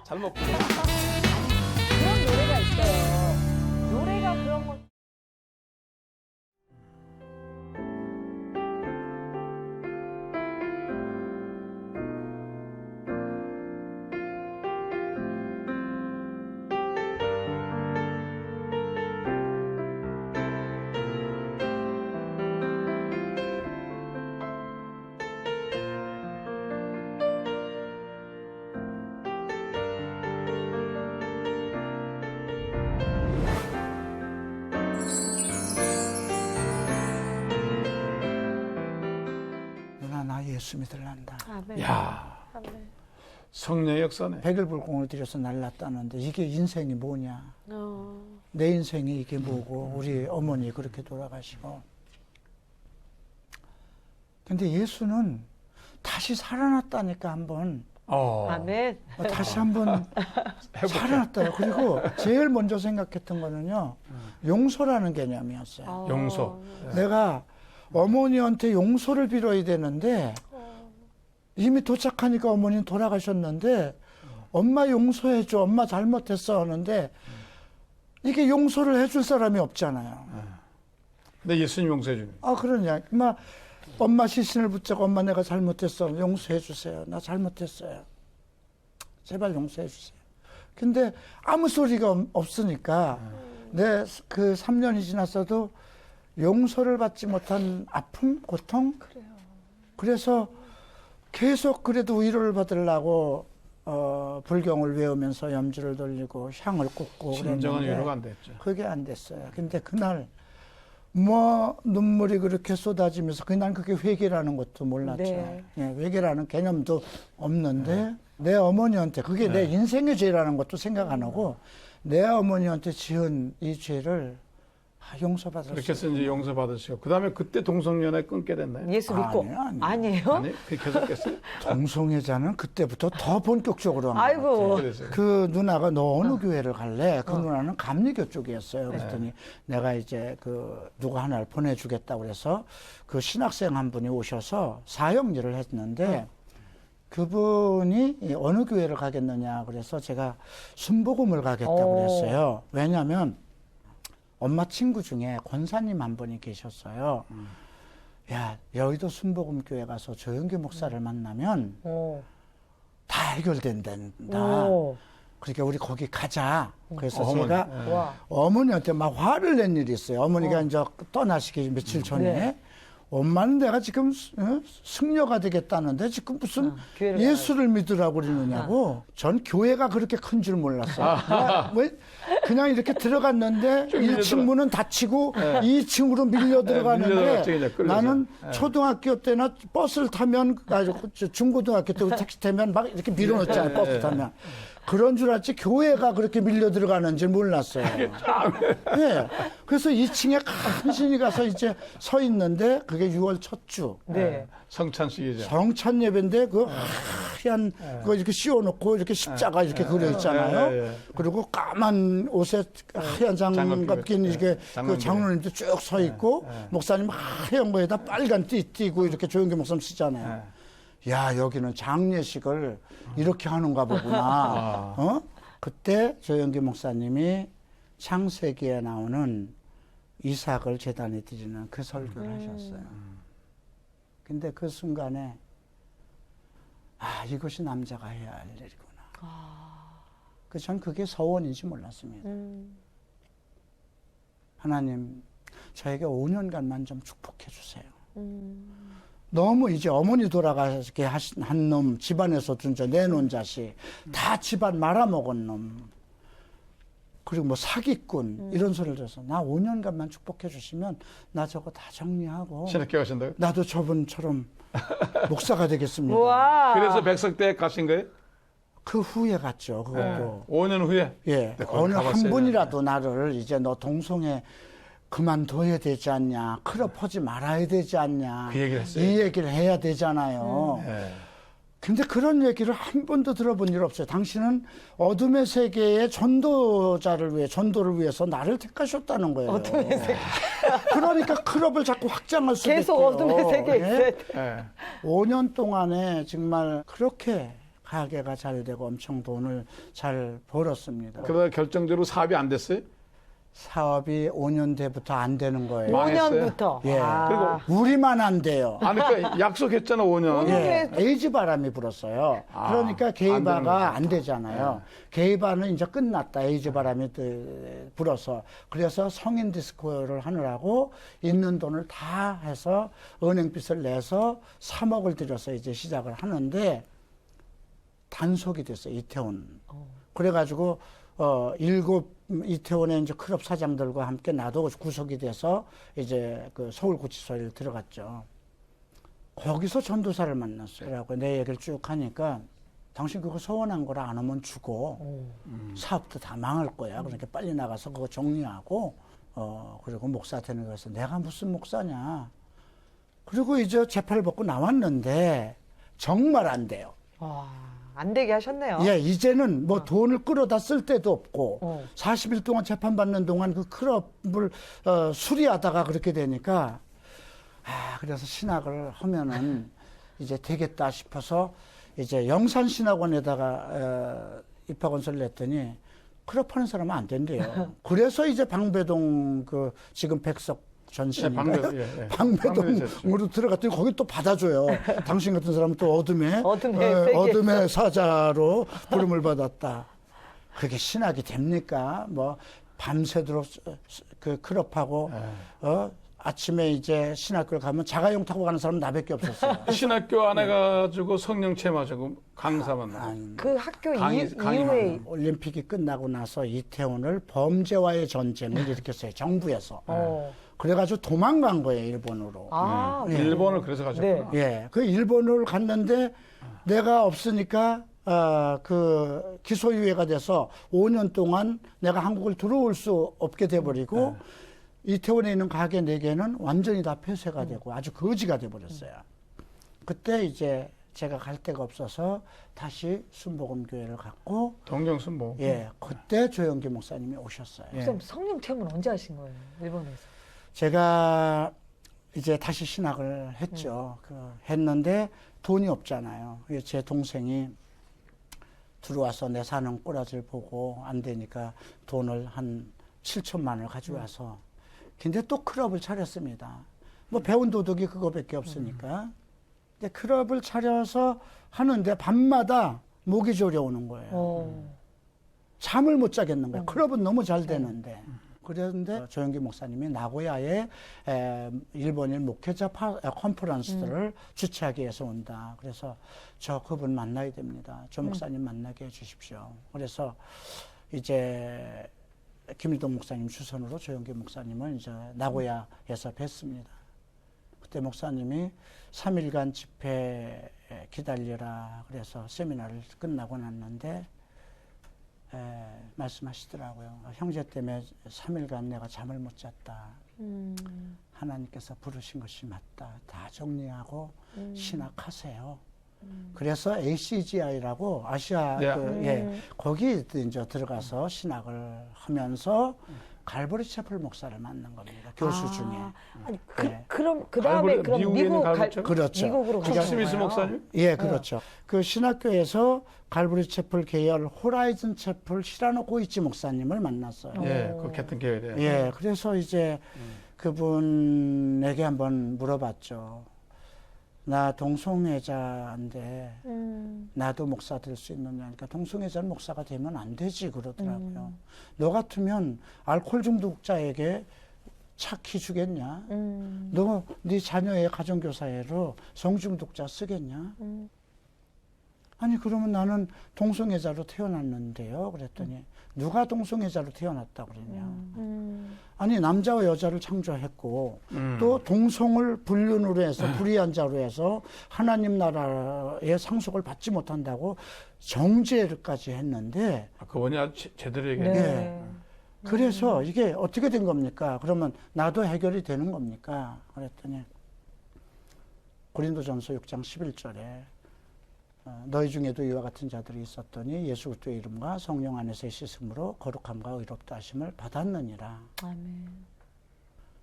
잘못 그런 노래가 있어요. 노래가 그런 거. 누나 나 예수 믿을란다. 아멘. 야 아멘. 성령의 역사네. 백일불공을 들여서 날랐다는데 이게 인생이 뭐냐. 내 인생이 이게 뭐고 우리 어머니 그렇게 돌아가시고. 근데 예수는 다시 살아났다니까 한번. 아멘. 다시 한번 살아났다요. 그리고 제일 먼저 생각했던 거는요. 용서라는 개념이었어요. 용서. 내가 어머니한테 용서를 빌어야 되는데 이미 도착하니까 어머니는 돌아가셨는데 엄마 용서해줘, 엄마 잘못했어 하는데 이게 용서를 해줄 사람이 없잖아요. 근데 예수님 용서해 주네. 아 그러냐. 엄마 시신을 붙잡고 엄마 내가 잘못했어. 용서해 주세요. 나 잘못했어요. 제발 용서해 주세요. 근데 아무 소리가 없으니까 내 그 3년이 지났어도 용서를 받지 못한 아픔, 고통. 그래서 계속 그래도 위로를 받으려고 불경을 외우면서 염주를 돌리고 향을 꽂고 진정한 그랬는데 위로가 안 됐죠. 그게 안 됐어요. 근데 그날 뭐 눈물이 그렇게 쏟아지면서 그날 그게 회개라는 것도 몰랐죠. 네. 예, 회개라는 개념도 없는데 내 어머니한테 그게 내 인생의 죄라는 것도 생각 안 하고 내 어머니한테 지은 이 죄를 용서받았어요. 그렇게 해서 이제 용서 받으시고 그다음에 그때 동성연애 끊게 됐나요? 예수 믿고. 아니에요. 아니에요? 아니 그게 계속됐어요? 동성애자는 그때부터 더 본격적으로 한 것 아이고. 같아요. 그래서요. 그 누나가 너 어느 교회를 갈래? 그 누나는 감리교 쪽이었어요. 네. 그랬더니 내가 이제 그 누구 하나를 보내주겠다고 그래서 그 신학생 한 분이 오셔서 사역일을 했는데 그분이 어느 교회를 가겠느냐 그래서 제가 순복음을 가겠다고 그랬어요. 왜냐하면 엄마 친구 중에 권사님 한 분이 계셨어요. 야, 여의도 순복음교회 가서 조영기 목사를 만나면 다 해결된단다. 그러니까 우리 거기 가자. 그래서 어머니. 제가 와. 어머니한테 막 화를 낸 일이 있어요. 어머니가 이제 떠나시기 며칠 전에. 네. 엄마는 내가 지금 승려가 되겠다는데 지금 무슨 교회를 예수를 믿으라고 그러느냐고. 전 교회가 그렇게 큰 줄 몰랐어요. 그냥 이렇게 들어갔는데 1층 문은 닫히고 2층으로 밀려 들어가는데 밀려들어갔죠, 그냥 끌려서. 나는 초등학교 때나 버스를 타면 중고등학교 때 택시 타면 막 이렇게 밀어넣잖아요. 버스 타면. 그런 줄 알지 교회가 그렇게 밀려 들어가는지 몰랐어요. 네. 그래서 2층에 간신히 가서 이제 서 있는데 그게 6월 첫 주. 네. 성찬식이죠. 성찬 예배인데 그 하얀 그거 이렇게 씌워놓고 이렇게 십자가 이렇게 그려 있잖아요. 그리고 까만 옷에 하얀 장갑 낀 이렇게 그 장로님도 쭉 서 있고 목사님 하얀 거에다 빨간 띠 띠고 이렇게 조영기 목사님 쓰잖아요. 야, 여기는 장례식을 이렇게 하는가 보구나. 그때 조영기 목사님이 창세기에 나오는 이삭을 제단에 드리는 그 설교를 하셨어요. 근데 그 순간에 이것이 남자가 해야 할 일이구나. 전 그게 서원인지 몰랐습니다. 하나님, 저에게 5년간만 좀 축복해 주세요. 너무 이제 어머니 돌아가게 한 놈, 집안에서 내놓은 자식, 다 집안 말아먹은 놈, 그리고 뭐 사기꾼, 이런 소리를 들어서 나 5년간만 축복해 주시면 나 저거 다 정리하고 신학교 가신다고요? 나도 저분처럼 목사가 되겠습니다. 우와. 그래서 백석대 가신 거예요? 그 후에 갔죠, 그것도. 5년 후에? 예. 네, 거기 어느 한 가봤어야 분이라도 나를 이제 너 동성애 그만둬야 되지 않냐, 클럽하지 말아야 되지 않냐. 그 얘기를 했어요. 이 얘기를 해야 되잖아요. 근데 그런 얘기를 한 번도 들어본 일 없어요. 당신은 어둠의 세계의 전도자를 위해, 전도를 위해서 나를 택하셨다는 거예요. 어둠의 세계. 그러니까 클럽을 자꾸 확장할 수도 계속 있고요. 어둠의 세계에 예? 있어야 돼. 5년 동안에 정말 그렇게 가게가 잘 되고 엄청 돈을 잘 벌었습니다. 그러다 결정적으로 사업이 안 됐어요? 사업이 5년 뒤부터 안 되는 거예요. 망했어요? 5년부터. 예. 그리고 우리만 안 돼요. 아니 그러니까 약속했잖아 5년. 예, 에이즈 바람이 불었어요. 아, 그러니까 안 게이바가 안 되는 되잖아요. 게이바는 이제 끝났다. 에이즈 바람이 불어서. 그래서 성인 디스코를 하느라고 있는 돈을 다 해서 은행빚을 내서 3억을 들여서 이제 시작을 하는데 단속이 됐어요. 이태원. 그래가지고 이태원의 이제 클럽 사장들과 함께 나도 구속이 돼서 이제 그 서울구치소에 들어갔죠. 거기서 전도사를 만났어요. 그래갖고 내 얘기를 쭉 하니까 당신 그거 서운한 거라 안 오면 죽어. 사업도 다 망할 거야. 그러니까 빨리 나가서 그거 정리하고 그리고 목사 되는 거에서 내가 무슨 목사냐. 그리고 이제 재판을 받고 나왔는데 정말 안 돼요. 와, 안 되게 하셨네요. 예, 이제는 뭐 돈을 끌어다 쓸 데도 없고 40일 동안 재판받는 동안 그 클럽을 수리하다가 그렇게 되니까 그래서 신학을 하면은 이제 되겠다 싶어서 이제 영산신학원에다가 입학원서를 냈더니 클럽 하는 사람은 안 된대요. 그래서 이제 방배동 그 지금 백석 전신인가요? 방배동으로 들어갔더니 거기 또 받아줘요. 당신 같은 사람은 또 어둠의 사자로 부름을 받았다. 그게 신학이 됩니까? 뭐 밤새도록 그 클럽하고 아침에 이제 신학교를 가면 자가용 타고 가는 사람은 나밖에 없었어요. 신학교 안 해가지고 성령 체험하자고 강사 만나. 그 학교 강의 이후에 올림픽이 끝나고 나서 이태원을 범죄와의 전쟁을 일으켰어요. 정부에서. 그래가지고 도망간 거예요, 일본으로. 일본을 그래서 가셨구나. 예, 그 일본을 갔는데 내가 없으니까 그 기소유예가 돼서 5년 동안 내가 한국을 들어올 수 없게 돼버리고 이태원에 있는 가게 4개는 완전히 다 폐쇄가 되고 아주 거지가 돼버렸어요. 그때 이제 제가 갈 데가 없어서 다시 순복음교회를 갔고 동경순복. 예, 그때 조영기 목사님이 오셨어요. 그럼 성령 체험은 언제 하신 거예요? 일본에서? 제가 이제 다시 신학을 했죠. 했는데 돈이 없잖아요. 제 동생이 들어와서 내 사는 꼬라지를 보고 안 되니까 돈을 한 7천만 원을 가져와서 근데 또 클럽을 차렸습니다. 뭐 배운 도덕이 그거밖에 없으니까. 근데 클럽을 차려서 하는데 밤마다 목이 졸여오는 거예요. 잠을 못 자겠는 거예요. 클럽은 너무 잘 되는데. 그런데 조영기 목사님이 나고야에 일본인 목회자 컨퍼런스를 주최하기 위해서 온다. 그래서 저 그분 만나야 됩니다. 조 목사님 만나게 해주십시오. 그래서 이제 김일동 목사님 추선으로 조영기 목사님을 이제 나고야에서 뵀습니다. 그때 목사님이 3일간 집회 기다려라. 그래서 세미나를 끝나고 났는데 말씀하시더라고요. 형제 때문에 3일간 내가 잠을 못 잤다. 하나님께서 부르신 것이 맞다. 다 정리하고 신학하세요. 그래서 ACGI라고 아시아 거기 이제 들어가서 신학을 하면서 갈보리 채플 목사를 만난 겁니다. 교수 중에. 아니, 그럼 그 다음에 그럼 그렇죠. 미국으로 쿡 스미스 목사님? 예, 그렇죠. 그 신학교에서 갈보리 채플 계열 호라이즌 채플 시라노 고이치 목사님을 만났어요. 예, 그 같은 계열에. 예, 그래서 이제 그분에게 한번 물어봤죠. 나 동성애자인데 나도 목사 될 수 있느냐. 그러니까 동성애자는 목사가 되면 안 되지 그러더라고요. 너 같으면 알코올 중독자에게 차키 주겠냐? 너 네 자녀의 가정교사회로 성중독자 쓰겠냐? 아니 그러면 나는 동성애자로 태어났는데요. 그랬더니 누가 동성애자로 태어났다고 그러냐. 아니 남자와 여자를 창조했고 또 동성을 불륜으로 해서 불의한 자로 해서 하나님 나라의 상속을 받지 못한다고 정죄까지 했는데 그분이 아주 제대로 얘기했네. 네. 그래서 이게 어떻게 된 겁니까? 그러면 나도 해결이 되는 겁니까? 그랬더니 고린도전서 6장 11절에 너희 중에도 이와 같은 자들이 있었더니 예수 그리스도의 이름과 성령 안에서의 씻음으로 거룩함과 의롭다 하심을 받았느니라. 아멘.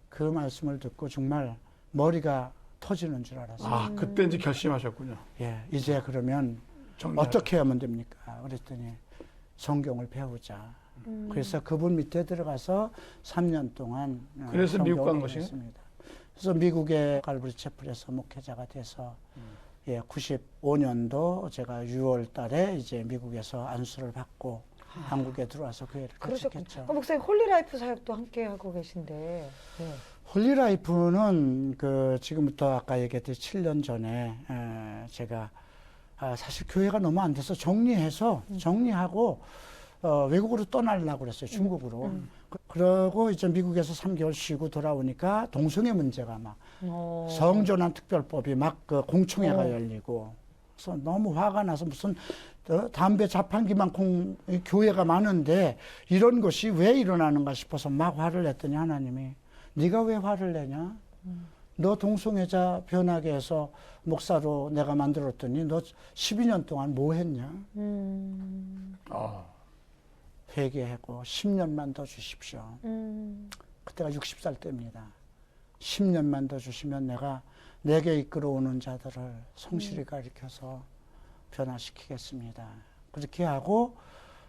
그 말씀을 듣고 정말 머리가 터지는 줄 알았어요. 아, 그때 이제 결심하셨군요. 예, 이제 그러면 어떻게 하면 됩니까? 그랬더니 성경을 배우자. 그래서 그분 밑에 들어가서 3년 동안 그래서 미국 간 것이요? 그래서 미국의 갈브리 채플에서 목회자가 돼서 95년도 제가 6월 달에 이제 미국에서 안수를 받고 한국에 들어와서 교회를 개척했죠. 목사님 홀리라이프 사역도 함께 하고 계신데. 네. 홀리라이프는 그 지금부터 아까 얘기했듯이 7년 전에 제가 사실 교회가 너무 안 돼서 정리하고 외국으로 떠나려고 그랬어요. 중국으로. 그러고 이제 미국에서 3개월 쉬고 돌아오니까 동성애 문제가 막 성전환 특별법이 막 그 공청회가 열리고 그래서 너무 화가 나서 무슨 담배 자판기만 교회가 많은데 이런 것이 왜 일어나는가 싶어서 막 화를 냈더니 하나님이 네가 왜 화를 내냐? 너 동성애자 변하게 해서 목사로 내가 만들었더니 너 12년 동안 뭐 했냐? 회개하고 10년만 더 주십시오. 그때가 60살 때입니다. 10년만 더 주시면 내가 내게 이끌어오는 자들을 성실히 가르쳐서 변화시키겠습니다. 그렇게 하고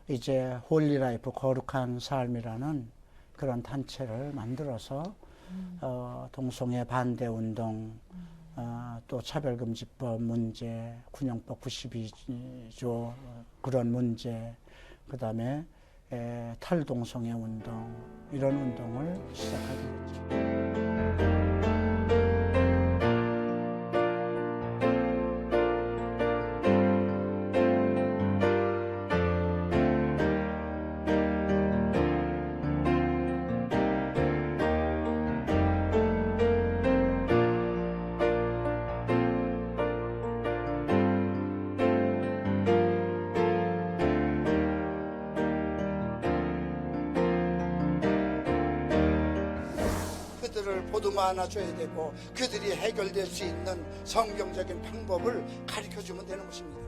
이제 홀리라이프 거룩한 삶이라는 그런 단체를 만들어서 동성애 반대 운동, 또 차별금지법 문제, 군형법 92조 그런 문제, 그 다음에 탈동성애 운동 이런 운동을 시작하게 됐죠. 그들을 보듬어 안아줘야 되고 그들이 해결될 수 있는 성경적인 방법을 가르쳐주면 되는 것입니다.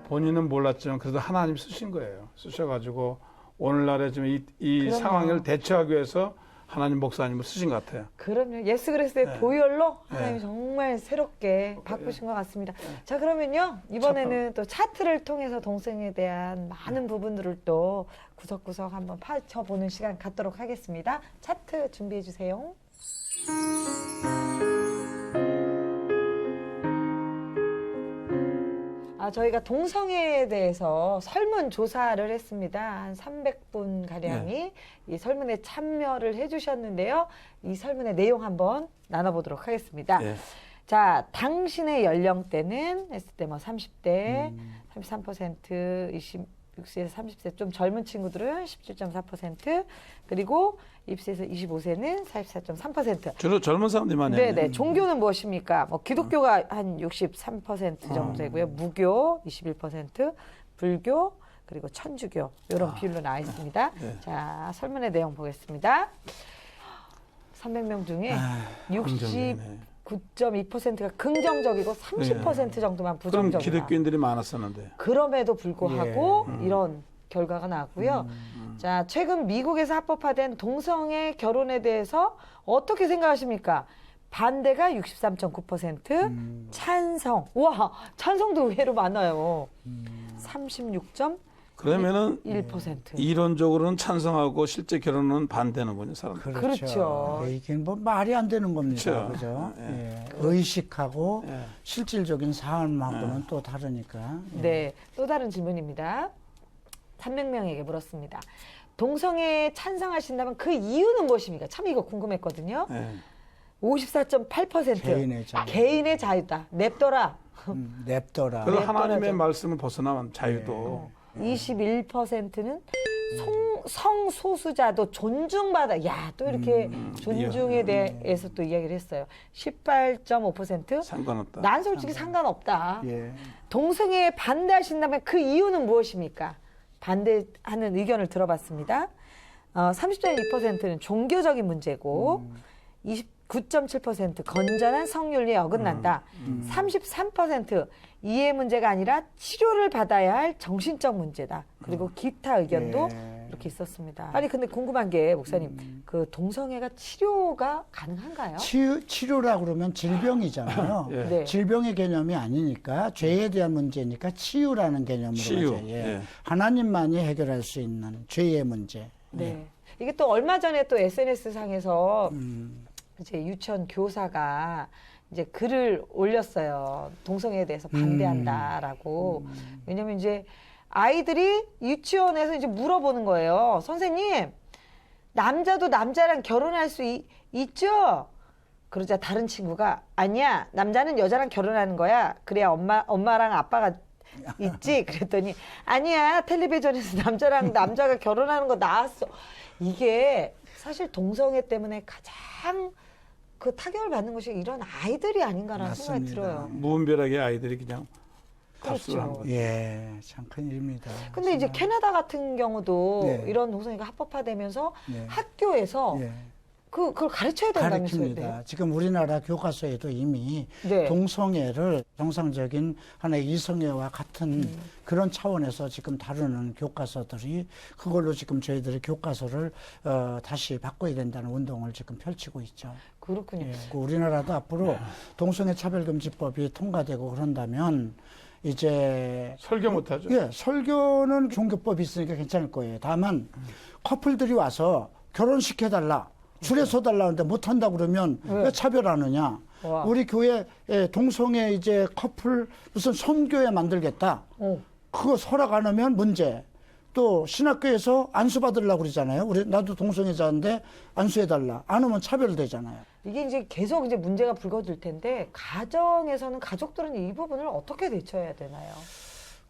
본인은 몰랐지만 그래도 하나님 쓰신 거예요. 쓰셔가지고 오늘날에 지금 이 상황을 대처하기 위해서 하나님 목사님을 쓰신 것 같아요. 그럼요. 예수 그리스도의 네. 보혈로 하나님이 네. 정말 새롭게 바꾸신 것 같습니다. 자, 그러면요. 이번에는 또 차트를 통해서 동성애에 대한 많은 부분들을 또 구석구석 한번 파헤쳐보는 시간 갖도록 하겠습니다. 차트 준비해 주세요. 저희가 동성애에 대해서 설문조사를 했습니다. 한 300분 가량이 이 설문에 참여를 해주셨는데요. 이 설문의 내용 한번 나눠보도록 하겠습니다. 자, 당신의 연령대는 했을 때 뭐 30대 33%, 26세에서 30세 좀 젊은 친구들은 17.4%, 그리고 20세에서 25세는 44.3%. 주로 젊은 사람들이 많이 네네. 했네. 종교는 무엇입니까? 뭐 기독교가 한 63% 정도 되고요. 무교 21%, 불교, 그리고 천주교 이런 비율로 나와 있습니다. 자, 설문의 내용 보겠습니다. 300명 중에 69.2%가 긍정적이고 30% 정도만 부정적이다. 그럼 기독교인들이 많았었는데. 그럼에도 불구하고 이런 결과가 나왔고요. 자, 최근 미국에서 합법화된 동성애 결혼에 대해서 어떻게 생각하십니까? 반대가 63.9%, 찬성. 와, 찬성도 의외로 많아요. 36.1%. 그러면은 이론적으로는 찬성하고 실제 결혼은 반대는군요, 사람들. 그렇죠. 이게 뭐 말이 안 되는 겁니다. 그렇죠. 그죠? 의식하고 실질적인 삶하고는 또 다르니까. 네, 또 다른 질문입니다. 300명에게 물었습니다. 동성애에 찬성하신다면 그 이유는 무엇입니까? 참 이거 궁금했거든요. 54.8% 개인의 자유다. 냅둬라. 냅둬라. 그리고 하나님의 말씀을 벗어나면 자유도. 21%는 성소수자도 존중받아. 야, 또 이렇게 존중에 대해서 또 이야기를 했어요. 18.5% 상관없다. 난 솔직히 상관없다. 동성애에 반대하신다면 그 이유는 무엇입니까? 반대하는 의견을 들어봤습니다. 30.2%는 종교적인 문제고 9.7% 건전한 성윤리에 어긋난다. 33% 이해 문제가 아니라 치료를 받아야 할 정신적 문제다. 그리고 기타 의견도 예. 이렇게 있었습니다. 아니 근데 궁금한 게 목사님 그 동성애가 치료가 가능한가요? 치료라고 그러면 질병이잖아요. 예. 네. 질병의 개념이 아니니까 죄에 대한 문제니까 치유라는 개념으로 치유. 가죠. 예. 예. 하나님만이 해결할 수 있는 죄의 문제. 네. 이게 또 얼마 전에 또 SNS 상에서 이제 유치원 교사가 이제 글을 올렸어요. 동성애에 대해서 반대한다라고. 왜냐면 이제 아이들이 유치원에서 이제 물어보는 거예요. 선생님, 남자도 남자랑 결혼할 수 있죠? 그러자 다른 친구가 아니야, 남자는 여자랑 결혼하는 거야. 그래야 엄마랑 아빠가 있지. 그랬더니 아니야, 텔레비전에서 남자랑 남자가 결혼하는 거 나왔어. 이게 사실 동성애 때문에 가장 그 타격을 받는 것이 이런 아이들이 아닌가라는 생각이 맞습니다. 들어요. 무분별하게 아이들이 그냥 답수를 하는 그렇죠. 거죠. 예, 참 큰일입니다. 근데 이제 캐나다 같은 경우도 네. 이런 동성애가 합법화되면서 네. 학교에서 예. 그걸 가르쳐야 된다면서요. 가르칩니다. 지금 우리나라 교과서에도 이미 네. 동성애를 정상적인 하나의 이성애와 같은 그런 차원에서 지금 다루는 교과서들이 그걸로 지금 저희들이 교과서를 다시 바꿔야 된다는 운동을 지금 펼치고 있죠. 그렇군요. 예, 그 우리나라도 앞으로 동성애 차별금지법이 통과되고 그런다면 이제 설교 못하죠. 예, 설교는 종교법이 있으니까 괜찮을 거예요. 다만 커플들이 와서 결혼시켜달라, 줄에 서달라는데 못한다 그러면 왜 차별하느냐? 와. 우리 교회 동성애 이제 커플 무슨 선교회 만들겠다. 그거 설악 안 하면 문제. 또 신학교에서 안수 받으려고 그러잖아요. 나도 동성애자인데 안수해달라. 안 하면 차별되잖아요. 이게 이제 계속 이제 문제가 불거질 텐데 가정에서는 가족들은 이 부분을 어떻게 대처해야 되나요?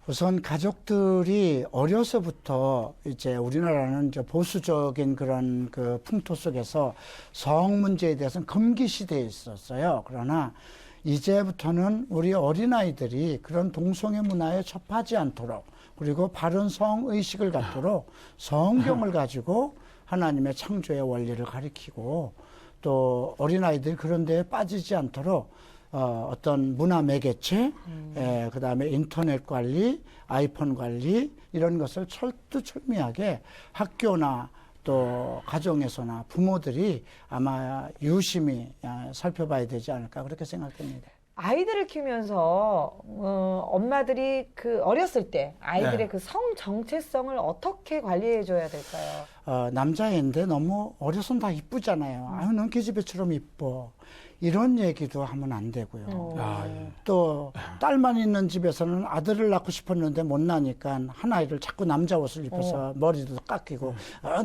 우선 가족들이 어려서부터 이제 우리나라는 이제 보수적인 그런 그 풍토 속에서 성 문제에 대해서는 금기 시대에 있었어요. 그러나 이제부터는 우리 어린아이들이 그런 동성애 문화에 접하지 않도록 그리고 바른 성의식을 갖도록 성경을 가지고 하나님의 창조의 원리를 가리키고 또 어린아이들이 그런 데에 빠지지 않도록 어떤 문화 매개체, 그 다음에 인터넷 관리, 아이폰 관리, 이런 것을 철두철미하게 학교나 또 가정에서나 부모들이 아마 유심히 살펴봐야 되지 않을까 그렇게 생각됩니다. 아이들을 키우면서 엄마들이 그 어렸을 때 아이들의 네. 그 성 정체성을 어떻게 관리해 줘야 될까요? 남자애인데 너무 어려서는 다 이쁘잖아요. 아유, 넌 계집애처럼 이뻐. 이런 얘기도 하면 안 되고요. 아, 예. 또 딸만 있는 집에서는 아들을 낳고 싶었는데 못 나니까 한 아이를 자꾸 남자 옷을 입혀서 머리도 깎이고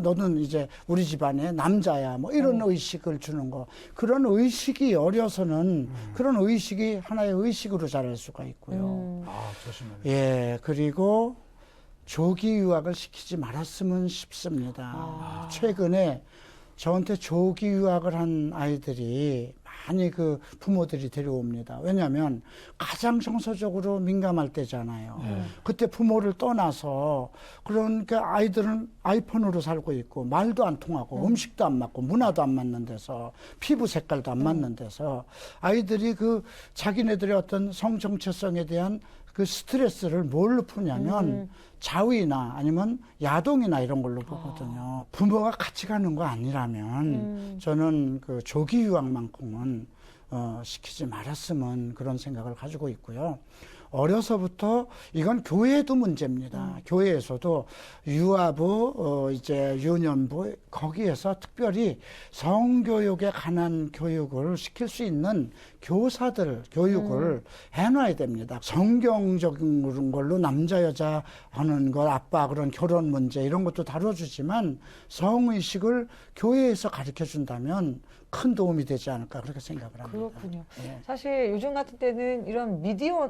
너는 이제 우리 집안에 남자야 뭐 이런 의식을 주는 거. 그런 의식이 어려서는 그런 의식이 하나의 의식으로 자랄 수가 있고요. 아, 조심해야 돼. 예, 그리고 조기 유학을 시키지 말았으면 싶습니다. 최근에 저한테 조기 유학을 한 아이들이 많이 그 부모들이 데려옵니다. 왜냐하면 가장 정서적으로 민감할 때잖아요. 그때 부모를 떠나서 그러니까 아이들은 아이폰으로 살고 있고 말도 안 통하고 음식도 안 맞고 문화도 안 맞는 데서 피부 색깔도 안 맞는 데서 아이들이 그 자기네들의 어떤 성 정체성에 대한 그 스트레스를 뭘로 푸냐면 자위나 아니면 야동이나 이런 걸로 보거든요. 부모가 같이 가는 거 아니라면 저는 그 조기 유학만큼은 시키지 말았으면 그런 생각을 가지고 있고요. 어려서부터 이건 교회도 문제입니다. 교회에서도 유아부, 이제 유년부 거기에서 특별히 성교육에 관한 교육을 시킬 수 있는 교사들 교육을 해놔야 됩니다. 성경적인 걸로 남자 여자 하는 것, 아빠 그런 결혼 문제 이런 것도 다뤄주지만 성의식을 교회에서 가르쳐 준다면 큰 도움이 되지 않을까 그렇게 생각을 합니다. 그렇군요. 예. 사실 요즘 같은 때는 이런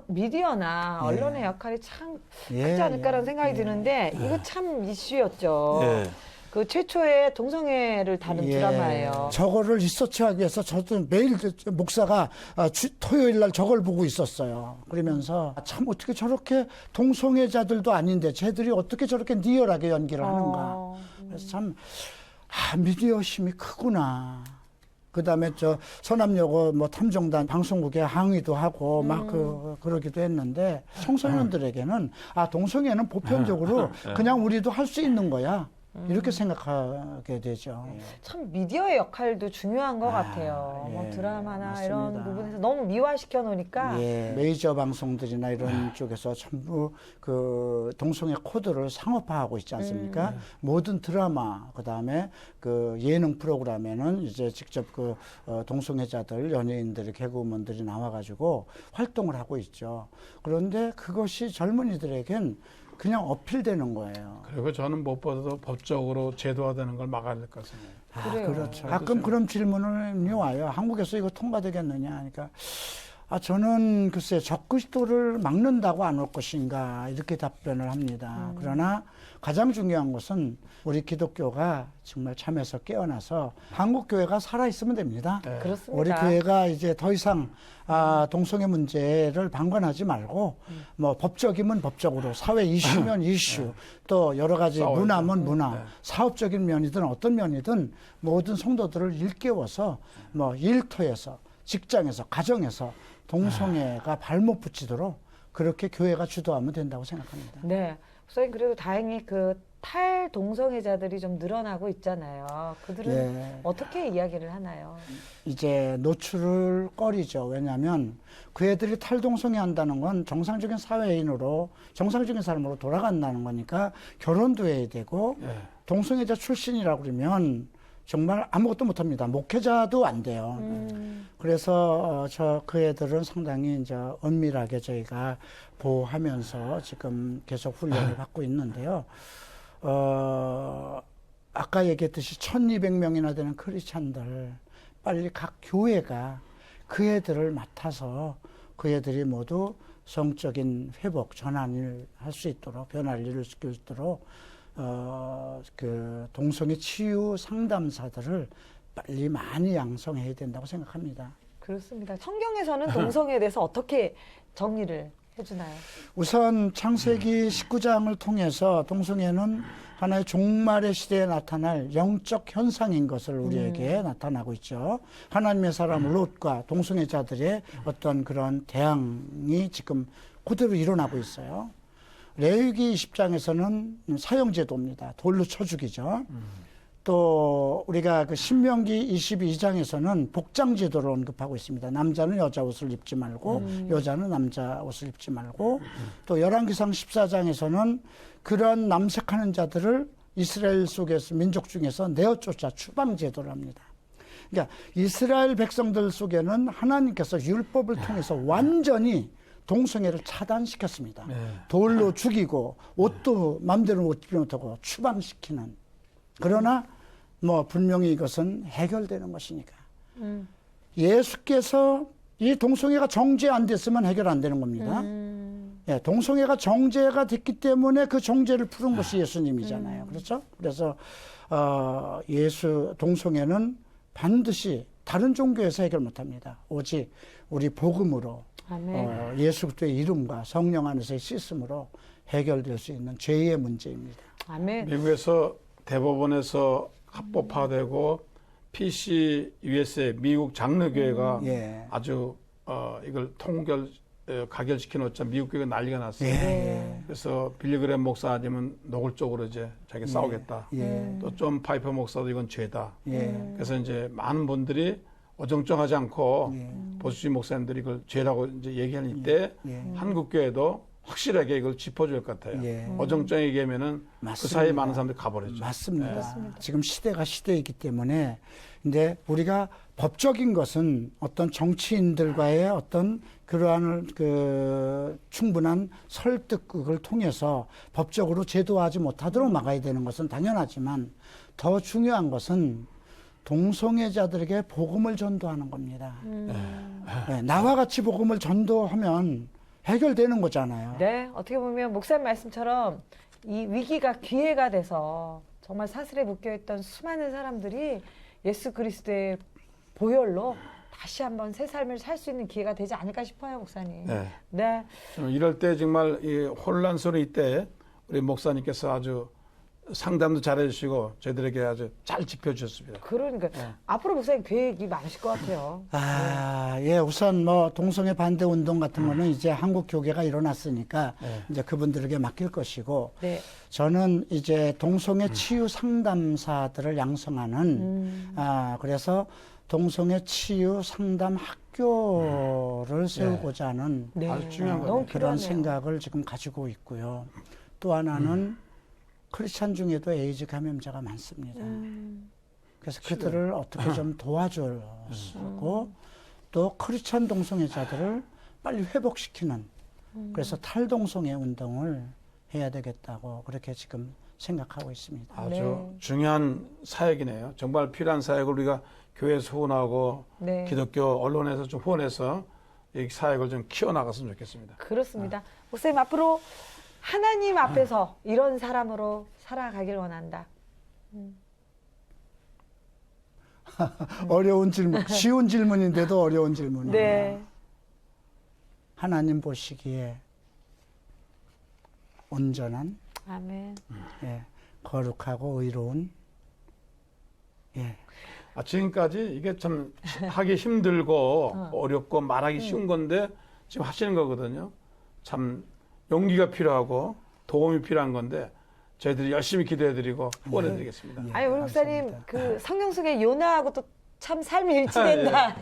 미디어나 예. 언론의 역할이 참 예, 크지 않을까라는 예, 생각이 예. 드는데 이거 참 이슈였죠. 예. 그 최초의 동성애를 다룬 드라마예요. 저거를 리서치하기 위해서 저도 매일 목사가 토요일 날 저걸 보고 있었어요. 그러면서 참 어떻게 저렇게 동성애자들도 아닌데 쟤들이 어떻게 저렇게 리얼하게 연기를 하는가. 그래서 참 미디어 힘이 크구나. 그다음에 저 서남여고 뭐 탐정단 방송국에 항의도 하고 막 그러기도 했는데 청소년들에게는 동성애는 보편적으로 그냥 우리도 할 수 있는 거야. 이렇게 생각하게 되죠. 참 미디어의 역할도 중요한 것 같아요. 뭐 드라마나 맞습니다. 이런 부분에서 너무 미화시켜 놓으니까 메이저 방송들이나 이런 쪽에서 전부 그 동성애 코드를 상업화하고 있지 않습니까? 모든 드라마, 그다음에 그 예능 프로그램에는 이제 직접 그 동성애자들, 연예인들이, 개그우먼들이 나와가지고 활동을 하고 있죠. 그런데 그것이 젊은이들에겐 그냥 어필되는 거예요. 그리고 저는 무엇보다도 법적으로 제도화되는 걸 막아야 될 것 같습니다. 그래요. 그렇죠. 가끔 그런 질문이 와요. 한국에서 이거 통과되겠느냐. 그러니까 저는 글쎄 적그리스도를 막는다고 안 올 것인가 이렇게 답변을 합니다. 그러나 가장 중요한 것은 우리 기독교가 정말 참에서 깨어나서 한국 교회가 살아 있으면 됩니다. 네. 그렇습니다. 우리 교회가 이제 더 이상 동성애 문제를 방관하지 말고 뭐 법적이면 법적으로, 사회 이슈면 이슈, 또 여러 가지 싸워야죠. 문화면 문화, 사업적인 면이든 어떤 면이든 모든 성도들을 일깨워서 뭐 일터에서, 직장에서, 가정에서 동성애가 발못 붙이도록 그렇게 교회가 주도하면 된다고 생각합니다. 네. 목사님 그래도 다행히 그 탈동성애자들이 좀 늘어나고 있잖아요. 그들은 어떻게 이야기를 하나요? 이제 노출을 꺼리죠. 왜냐하면 그 애들이 탈동성애 한다는 건 정상적인 사회인으로, 정상적인 사람으로 돌아간다는 거니까 결혼도 해야 되고 동성애자 출신이라고 그러면 정말 아무것도 못합니다. 목회자도 안 돼요. 그래서 그 애들은 상당히 이제 은밀하게 저희가 보호하면서 지금 계속 훈련을 받고 있는데요. 아까 얘기했듯이 1200명이나 되는 크리스찬들, 빨리 각 교회가 그 애들을 맡아서 그 애들이 모두 성적인 회복, 전환을 할 수 있도록, 변화를 이룰 수 있도록 그 동성애 치유 상담사들을 빨리 많이 양성해야 된다고 생각합니다. 그렇습니다. 성경에서는 동성애에 대해서 어떻게 정리를 해주나요? 우선 창세기 19장을 통해서 동성애는 하나의 종말의 시대에 나타날 영적 현상인 것을 우리에게 나타나고 있죠. 하나님의 사람 롯과 동성애자들의 어떤 그런 대항이 지금 그대로 일어나고 있어요. 레위기 20장에서는 사형제도입니다. 돌로 쳐 죽이죠. 또 우리가 그 신명기 22장에서는 복장제도를 언급하고 있습니다. 남자는 여자 옷을 입지 말고 여자는 남자 옷을 입지 말고 또 열왕기상 14장에서는 그런 남색하는 자들을 이스라엘 속에서 민족 중에서 내어쫓아 추방제도를 합니다. 그러니까 이스라엘 백성들 속에는 하나님께서 율법을 통해서 완전히 동성애를 차단시켰습니다. 돌로 죽이고 옷도 맘대로 입지 못하고 추방시키는. 그러나 뭐 분명히 이것은 해결되는 것이니까. 예수께서 이 동성애가 정죄 안 됐으면 해결 안 되는 겁니다. 동성애가 정죄가 됐기 때문에 그 정죄를 푸른 것이 예수님이잖아요. 그렇죠? 그래서 동성애는 반드시 다른 종교에서 해결 못합니다. 오직 우리 복음으로 예수 그리스도의 이름과 성령 안에서의 씻음으로 해결될 수 있는 죄의 문제입니다. 아멘. 미국에서 대법원에서 합법화되고 PC USA 미국 장로교회가 아주 이걸 가결시켜 놓자 미국 교회가 난리가 났어요. 그래서 빌리그램 목사님은 노골적으로 이제 자기 싸우겠다. 또 존 파이퍼 목사도 이건 죄다. 그래서 이제 많은 분들이 어정쩡하지 않고 보수주의 목사님들이 이걸 죄라고 이제 얘기하는 때 한국 교회도 확실하게 이걸 짚어줄 것 같아요. 어정쩡하게 얘기하면은 그 사이에 많은 사람들이 가버렸죠. 맞습니다. 지금 시대가 시대이기 때문에 근데 우리가 법적인 것은 어떤 정치인들과의 어떤 그러한 그 충분한 설득을 통해서 법적으로 제도화하지 못하도록 막아야 되는 것은 당연하지만 더 중요한 것은 동성애자들에게 복음을 전도하는 겁니다. 나와 같이 복음을 전도하면 해결되는 거잖아요. 네, 어떻게 보면 목사님 말씀처럼 이 위기가 기회가 돼서 정말 사슬에 묶여있던 수많은 사람들이 예수 그리스도의 보혈로 다시 한번 새 삶을 살 수 있는 기회가 되지 않을까 싶어요, 목사님. 이럴 때 정말 이 혼란스러울 때 우리 목사님께서 아주 상담도 잘해주시고 저희들에게 아주 잘 짚어주셨습니다. 그러니까 앞으로 목사님 계획이 많으실 것 같아요. 예, 우선 뭐 동성애 반대 운동 같은 거는 이제 한국 교계가 일어났으니까 이제 그분들에게 맡길 것이고 네. 저는 이제 동성애 치유 상담사들을 양성하는 그래서 동성애 치유 상담 학교를 세우고자 하는 네. 아주 중요한 너무 거예요. 그런 필요하네요. 생각을 지금 가지고 있고요. 또 하나는 크리스찬 중에도 에이즈 감염자가 많습니다. 그래서 그들을 어떻게 좀 도와주고 또 크리스찬 동성애자들을 빨리 회복시키는 그래서 탈동성애 운동을 해야 되겠다고 그렇게 지금 생각하고 있습니다. 아주 네. 중요한 사역이네요. 정말 필요한 사역을 우리가 교회에서 후원하고 네. 기독교 언론에서 좀 후원해서 이 사역을 좀 키워나갔으면 좋겠습니다. 그렇습니다. 목사님 앞으로 하나님 앞에서 이런 사람으로 살아가길 원한다. 어려운 질문, 쉬운 질문인데도 어려운 질문이에요. 네. 하나님 보시기에 온전한, 아멘. 예, 거룩하고 의로운, 예, 지금까지 이게 참 하기 힘들고 어렵고 말하기 쉬운 건데 지금 하시는 거거든요. 참 용기가 필요하고 도움이 필요한 건데 저희들이 열심히 기도해드리고 후원해드리겠습니다. 예, 아니 우리 목사님 감사합니다. 그 성경 속의 요나하고 또 참 삶이 일치된다.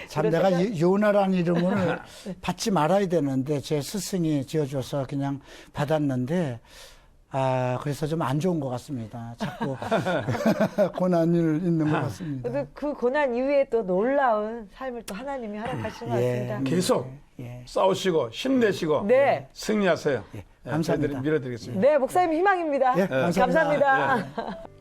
참 내가 요나라는 이름을 받지 말아야 되는데 제 스승이 지어줘서 그냥 받았는데 그래서 좀 안 좋은 것 같습니다. 자꾸 고난을 있는 것 같습니다. 그래도 그 고난 이후에 또 놀라운 삶을 또 하나님이 허락하시는 것 예. 같습니다. 계속 예. 싸우시고 힘내시고 네. 승리하세요. 감사합니다. 저희들이 밀어드리겠습니다. 네, 목사님 희망입니다. 예, 감사합니다. 감사합니다. 예.